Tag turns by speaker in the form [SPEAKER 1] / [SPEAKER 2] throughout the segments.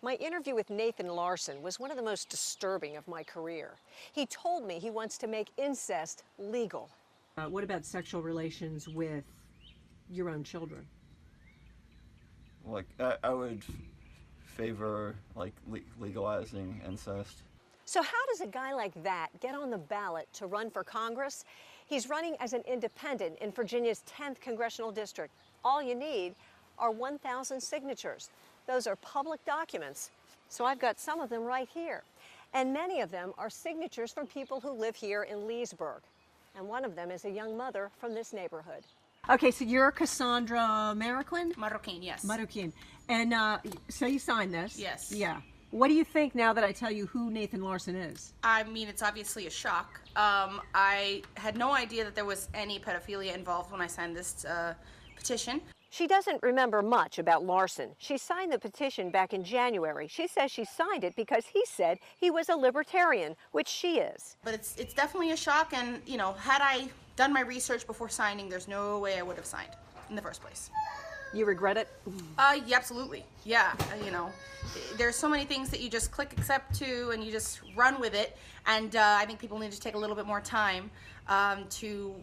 [SPEAKER 1] My interview with Nathan Larson was one of the most disturbing of my career. He told me he wants to make incest legal. What about sexual relations with your own children?
[SPEAKER 2] Like, I would favor, like, legalizing incest.
[SPEAKER 1] So how does a guy like that get on the ballot to run for Congress? He's running as an independent in Virginia's 10th congressional district. All you need are 1,000 signatures. Those are public documents, so I've got some of them right here. And many of them are signatures from people who live here in Leesburg. And one of them is a young mother from this neighborhood. Okay, so you're Cassandra Marroquin?
[SPEAKER 3] Marroquin, yes.
[SPEAKER 1] Marroquin. And so you signed this?
[SPEAKER 3] Yes.
[SPEAKER 1] Yeah. What do you think now that I tell you who Nathan Larson is?
[SPEAKER 3] I mean, it's obviously a shock. I had no idea that there was any pedophilia involved when I signed this petition.
[SPEAKER 1] She doesn't remember much about Larson. She signed the petition back in January. She says she signed it because he said he was a libertarian, which she is.
[SPEAKER 3] But it's definitely a shock, and, you know, had I done my research before signing, there's no way I would have signed in the first place.
[SPEAKER 1] You regret it?
[SPEAKER 3] Yeah, absolutely. Yeah, you know, there's so many things that you just click accept to and you just run with it, and I think people need to take a little bit more time to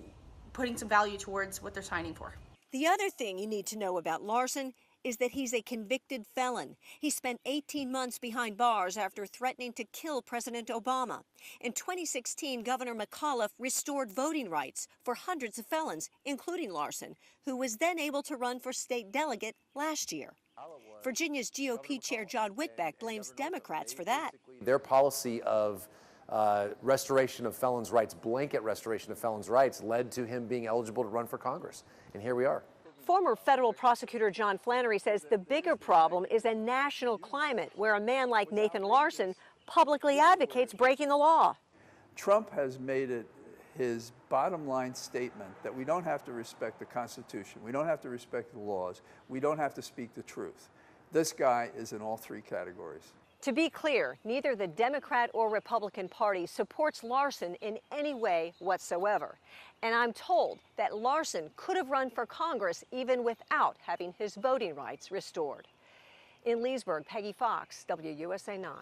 [SPEAKER 3] putting some value towards what they're signing for.
[SPEAKER 1] The other thing you need to know about Larson is that he's a convicted felon. He spent 18 months behind bars after threatening to kill President Obama. In 2016, Governor McAuliffe restored voting rights for hundreds of felons, including Larson, who was then able to run for state delegate last year. Virginia's GOP chair John Whitbeck blames Democrats for that.
[SPEAKER 4] Their policy of restoration of felons' rights, blanket restoration of felons' rights, led to him being eligible to run for Congress. And here we are.
[SPEAKER 1] Former federal prosecutor John Flannery says the bigger problem is a national climate where a man like Nathan Larson publicly advocates breaking the law.
[SPEAKER 5] Trump has made it his bottom line statement that we don't have to respect the Constitution, we don't have to respect the laws, we don't have to speak the truth. This guy is in all three categories.
[SPEAKER 1] To be clear, neither the Democrat or Republican Party supports Larson in any way whatsoever. And I'm told that Larson could have run for Congress even without having his voting rights restored. In Leesburg, Peggy Fox, WUSA 9.